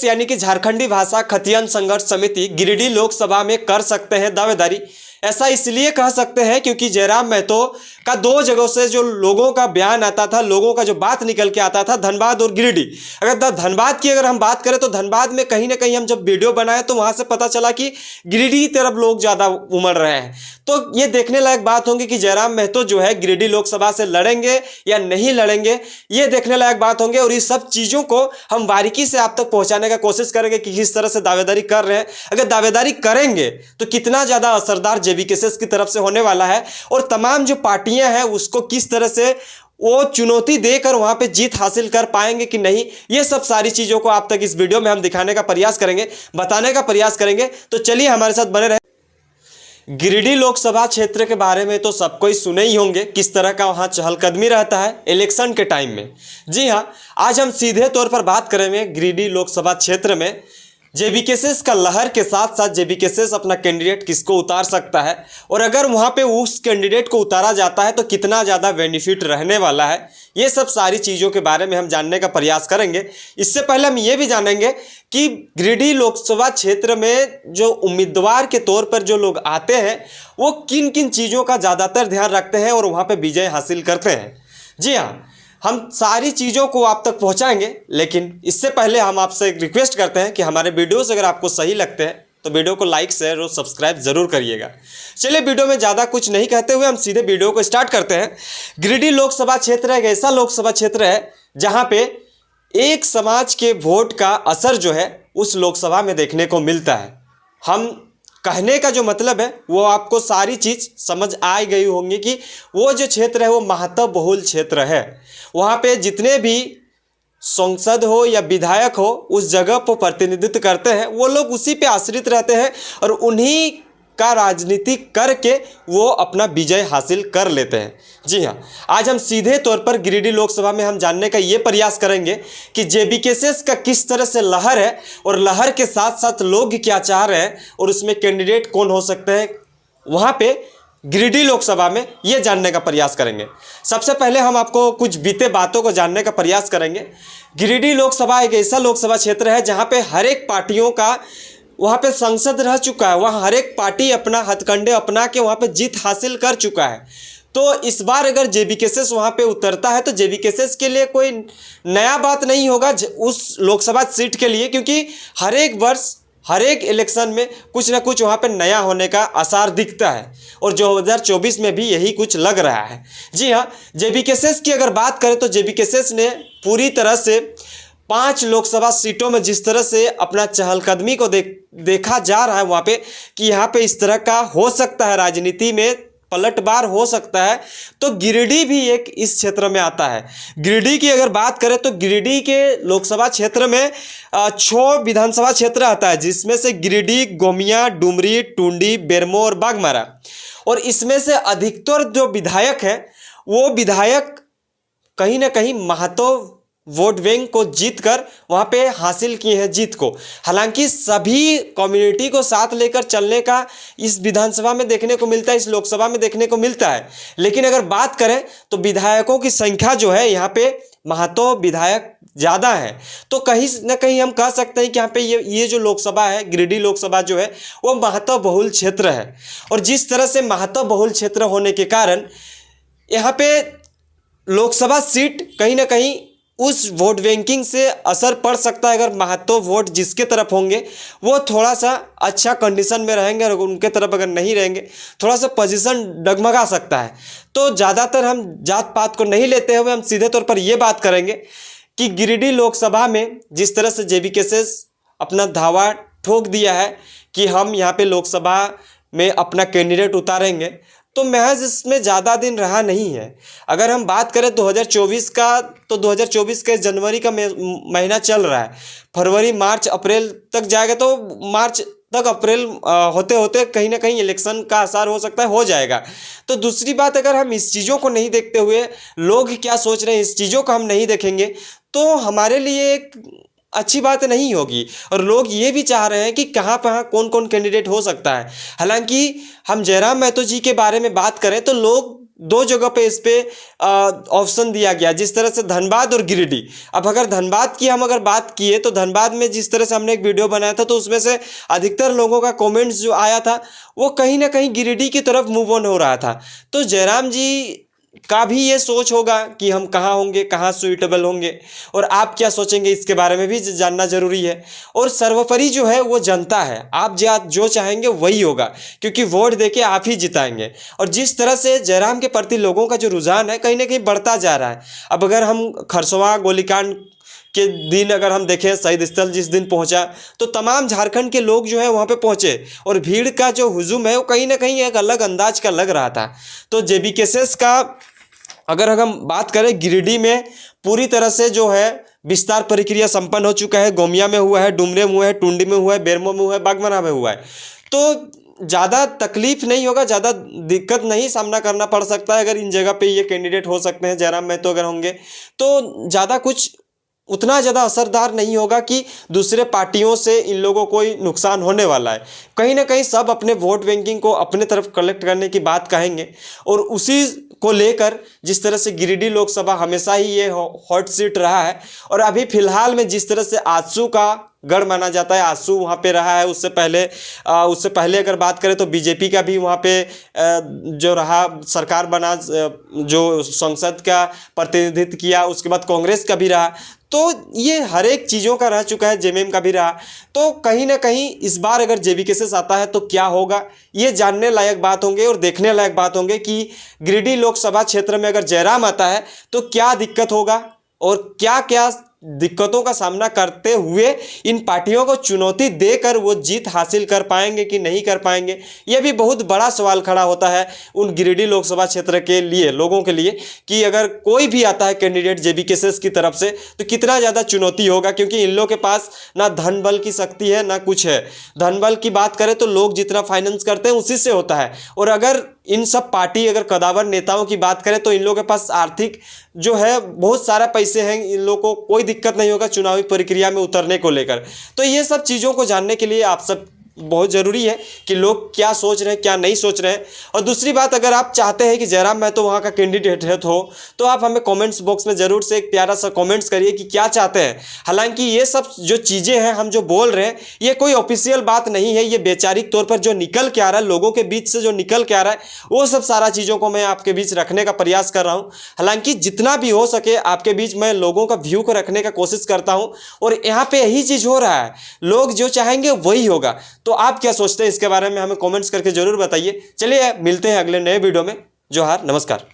यानी कि झारखंडी भाषा खतियन संघर्ष समिति गिरिडीह लोकसभा में कर सकते हैं दावेदारी। ऐसा इसलिए कह सकते हैं क्योंकि जयराम महतो का दो जगहों से जो लोगों का बयान आता था, लोगों का जो बात निकल के आता था, धनबाद और गिरिडीह। अगर धनबाद की हम बात करें तो धनबाद में कहीं ना कहीं हम जब वीडियो बनाए तो वहां से पता चला कि गिरिडीह तरफ लोग ज्यादा उमड़ रहे हैं। तो ये देखने लायक बात होगी कि जयराम महतो जो है गिरिडीह लोकसभा से लड़ेंगे या नहीं लड़ेंगे, ये देखने लायक बात होंगे। और इस सब चीजों को हम बारीकी से आप तक पहुंचाने का कोशिश करेंगे कि किस तरह से दावेदारी कर रहे हैं। अगर दावेदारी करेंगे तो कितना ज्यादा असरदार जेबीकेएसएस की तरफ से होने वाला है और तमाम जो पार्टियां हैं उसको किस तरह से वो चुनौती देकर वहां पे जीत हासिल कर पाएंगे कि नहीं, ये सब सारी चीजों को आप तक इस वीडियो में हम दिखाने का प्रयास करेंगे, बताने का प्रयास करेंगे। तो चलिए हमारे साथ बने रहे। गिरिडीह लोकसभा क्षेत्र के बारे में तो सबको ही सुने ही होंगे, किस तरह का वहाँ चहलकदमी रहता है इलेक्शन के टाइम में। जी हाँ, आज हम सीधे तौर पर बात करेंगे गिरिडीह लोकसभा क्षेत्र में जेबीकेएसएस का लहर के साथ साथ जेबीकेएसएस अपना कैंडिडेट किसको उतार सकता है और अगर वहाँ पे उस कैंडिडेट को उतारा जाता है तो कितना ज़्यादा बेनिफिट रहने वाला है। ये सब सारी चीज़ों के बारे में हम जानने का प्रयास करेंगे। इससे पहले हम ये भी जानेंगे कि गिरिडीह लोकसभा क्षेत्र में जो उम्मीदवार के तौर पर जो लोग आते हैं वो किन किन चीज़ों का ज़्यादातर ध्यान रखते हैं और वहाँ पर विजय हासिल करते हैं। जी हाँ, हम सारी चीज़ों को आप तक पहुंचाएंगे, लेकिन इससे पहले हम आपसे एक रिक्वेस्ट करते हैं कि हमारे वीडियोस अगर आपको सही लगते हैं तो वीडियो को लाइक शेयर और सब्सक्राइब जरूर करिएगा। चलिए वीडियो में ज़्यादा कुछ नहीं कहते हुए हम सीधे वीडियो को स्टार्ट करते हैं। गिरिडीह लोकसभा क्षेत्र एक ऐसा लोकसभा क्षेत्र है जहाँ पे एक समाज के वोट का असर जो है उस लोकसभा में देखने को मिलता है। हम कहने का जो मतलब है वो आपको सारी चीज़ समझ आ गई होंगी कि वो जो क्षेत्र है वो महत्व बहुल क्षेत्र है। वहाँ पे जितने भी सांसद हो या विधायक हो उस जगह पर प्रतिनिधित्व करते हैं वो लोग उसी पे आश्रित रहते हैं और उन्हीं का राजनीति करके वो अपना विजय हासिल कर लेते हैं। जी हाँ, आज हम सीधे तौर पर गिरिडीह लोकसभा में हम जानने का ये प्रयास करेंगे कि जेबीकेएसएस का किस तरह से लहर है और लहर के साथ साथ लोग क्या चाह रहे हैं और उसमें कैंडिडेट कौन हो सकते हैं वहाँ पे गिरिडीह लोकसभा में, ये जानने का प्रयास करेंगे। सबसे पहले हम आपको कुछ बीते बातों को जानने का प्रयास करेंगे। गिरिडीह लोकसभा एक ऐसा लोकसभा क्षेत्र है जहाँ पे हर एक पार्टियों का वहाँ पे संसद रह चुका है। वहाँ हर एक पार्टी अपना हथकंडे अपना के वहाँ पे जीत हासिल कर चुका है। तो इस बार अगर जेबीकेएसएस वहाँ पे उतरता है तो जेबीकेएसएस के लिए कोई नया बात नहीं होगा उस लोकसभा सीट के लिए, क्योंकि हर एक वर्ष हर एक इलेक्शन में कुछ ना कुछ वहाँ पे नया होने का आसार दिखता है और 2024 में भी यही कुछ लग रहा है। जी हाँ, जेबीकेएसएस की अगर बात करें तो जेबीकेएसएस ने पूरी तरह से 5 लोकसभा सीटों में जिस तरह से अपना चहलकदमी को देखा जा रहा है वहाँ पे कि यहाँ पे इस तरह का हो सकता है, राजनीति में पलटवार हो सकता है, तो गिरिडीह भी एक इस क्षेत्र में आता है। गिरिडीह की अगर बात करें तो गिरिडीह के लोकसभा क्षेत्र में 6 विधानसभा क्षेत्र आता है, जिसमें से गिरिडीह, गोमिया, डुमरी, टुंडी, बेरमो और बाघमारा। और इसमें से अधिकतर जो विधायक हैं वो विधायक कहीं ना कहीं महतो वोट बैंक को जीतकर वहाँ पे हासिल किए हैं जीत को। हालांकि सभी कम्युनिटी को साथ लेकर चलने का इस विधानसभा में देखने को मिलता है, इस लोकसभा में देखने को मिलता है। लेकिन अगर बात करें तो विधायकों की संख्या जो है यहाँ पे महतो विधायक ज़्यादा है, तो कहीं ना कहीं हम कह सकते हैं कि यहाँ पे ये जो लोकसभा है गिरिडीह लोकसभा जो है वो महतो बहुल क्षेत्र है। और जिस तरह से महतो बहुल क्षेत्र होने के कारण यहाँ पे लोकसभा सीट कहीं ना कहीं उस वोट बैंकिंग से असर पड़ सकता है। अगर महत्व वोट जिसके तरफ होंगे वो थोड़ा सा अच्छा कंडीशन में रहेंगे और उनके तरफ अगर नहीं रहेंगे थोड़ा सा पोजीशन डगमगा सकता है। तो ज़्यादातर हम जात पात को नहीं लेते हुए हम सीधे तौर पर ये बात करेंगे कि गिरिडीह लोकसभा में जिस तरह से जेबीकेएसएस अपना धावा ठोक दिया है कि हम यहाँ पे लोकसभा में अपना कैंडिडेट उतारेंगे, तो महज इसमें ज़्यादा दिन रहा नहीं है। अगर हम बात करें 2024 का, तो 2024 के जनवरी का महीना चल रहा है, फरवरी मार्च अप्रैल तक जाएगा, तो मार्च तक अप्रैल होते होते कहीं ना कहीं इलेक्शन का असर हो सकता है, हो जाएगा। तो दूसरी बात, अगर हम इस चीज़ों को नहीं देखते हुए लोग क्या सोच रहे हैं इस चीज़ों को हम नहीं देखेंगे तो हमारे लिए एक अच्छी बात नहीं होगी। और लोग ये भी चाह रहे हैं कि कहाँ कहाँ कौन कौन कैंडिडेट हो सकता है। हालांकि हम जयराम महतो जी के बारे में बात करें तो लोग दो जगह पे इस पे ऑप्शन दिया गया, जिस तरह से धनबाद और गिरिडीह। अब अगर धनबाद की हम अगर बात किए तो धनबाद में जिस तरह से हमने एक वीडियो बनाया था तो उसमें से अधिकतर लोगों का कमेंट्स जो आया था वो कहीं ना कहीं गिरिडीह की तरफ मूव ऑन हो रहा था। तो जयराम जी का भी ये सोच होगा कि हम कहाँ होंगे, कहाँ सुइटेबल होंगे, और आप क्या सोचेंगे इसके बारे में भी जानना जरूरी है। और सर्वोपरि जो है वो जनता है, आप जो चाहेंगे वही होगा, क्योंकि वोट देके आप ही जिताएंगे। और जिस तरह से जयराम के प्रति लोगों का जो रुझान है कहीं ना कहीं बढ़ता जा रहा है। अब अगर हम खरसवां गोलीकांड के दिन अगर हम देखें, शहीद स्थल जिस दिन पहुंचा तो तमाम झारखंड के लोग जो है वहां पे पहुंचे, और भीड़ का जो हुजूम है वो कहीं ना कहीं एक अलग अंदाज का लग रहा था। तो जेबीकेएसएस का अगर हम बात करें, गिरिडीह में पूरी तरह से जो है विस्तार प्रक्रिया संपन्न हो चुका है। गोमिया में हुआ है, डुमरे में हुआ है, टुंडी में हुआ है, बेरमो में हुआ है, बागमरा में हुआ है। तो ज़्यादा तकलीफ नहीं होगा, ज़्यादा दिक्कत नहीं सामना करना पड़ सकता है। अगर इन जगह पे ये कैंडिडेट हो सकते हैं, जयराम महतो अगर होंगे तो ज़्यादा कुछ उतना ज़्यादा असरदार नहीं होगा कि दूसरे पार्टियों से इन लोगों को ही नुकसान होने वाला है। कहीं ना कहीं सब अपने वोट बैंकिंग को अपने तरफ कलेक्ट करने की बात कहेंगे, और उसी को लेकर जिस तरह से गिरिडीह लोकसभा हमेशा ही ये हॉट सीट रहा है, और अभी फिलहाल में जिस तरह से आजसू का गढ़ माना जाता है, आजसू वहाँ पे रहा है। उससे पहले अगर बात करें तो बीजेपी का भी वहाँ पे जो रहा, सरकार बना, जो संसद का प्रतिनिधित्व किया, उसके बाद कांग्रेस का भी रहा। तो ये हर एक चीज़ों का रह चुका है, जेएमएम का भी रहा। तो कहीं ना कहीं इस बार अगर जेबीकेएसएस आता है तो क्या होगा, ये जानने लायक बात होंगे और देखने लायक बात होंगे कि गिरिडीह लोकसभा क्षेत्र में अगर जयराम आता है तो क्या दिक्कत होगा, और क्या क्या दिक्कतों का सामना करते हुए इन पार्टियों को चुनौती देकर वो जीत हासिल कर पाएंगे कि नहीं कर पाएंगे। यह भी बहुत बड़ा सवाल खड़ा होता है उन गिरिडीह लोकसभा क्षेत्र के लिए, लोगों के लिए, कि अगर कोई भी आता है कैंडिडेट जेबीकेएसएस की तरफ से तो कितना ज़्यादा चुनौती होगा, क्योंकि इन लोगों के पास ना धन बल की शक्ति है ना कुछ है। धन बल की बात करें तो लोग जितना फाइनेंस करते हैं उसी से होता है, और अगर इन सब पार्टी अगर कदावर नेताओं की बात करें तो इन लोगों के पास आर्थिक जो है बहुत सारा पैसे हैं, इन लोगों को कोई दिक्कत नहीं होगा चुनावी प्रक्रिया में उतरने को लेकर। तो ये सब चीज़ों को जानने के लिए आप सब बहुत ज़रूरी है कि लोग क्या सोच रहे हैं, क्या नहीं सोच रहे हैं। और दूसरी बात, अगर आप चाहते हैं कि जयराम महतो वहाँ का कैंडिडेट हो तो आप हमें कमेंट्स बॉक्स में ज़रूर से एक प्यारा सा कमेंट्स करिए कि क्या चाहते हैं। हालांकि ये सब जो चीज़ें हैं हम जो बोल रहे हैं ये कोई ऑफिशियल बात नहीं है, ये वैचारिक तौर पर जो निकल के आ रहा है, लोगों के बीच से जो निकल के आ रहा है, वो सब सारा चीज़ों को मैं आपके बीच रखने का प्रयास कर रहा हूँ। हालांकि जितना भी हो सके आपके बीच मैं लोगों का व्यू को रखने का कोशिश करता हूँ, और यहाँ पे यही चीज़ हो रहा है, लोग जो चाहेंगे वही होगा। तो आप क्या सोचते हैं इसके बारे में हमें कमेंट्स करके जरूर बताइए। चलिए मिलते हैं अगले नए वीडियो में। जोहार, नमस्कार।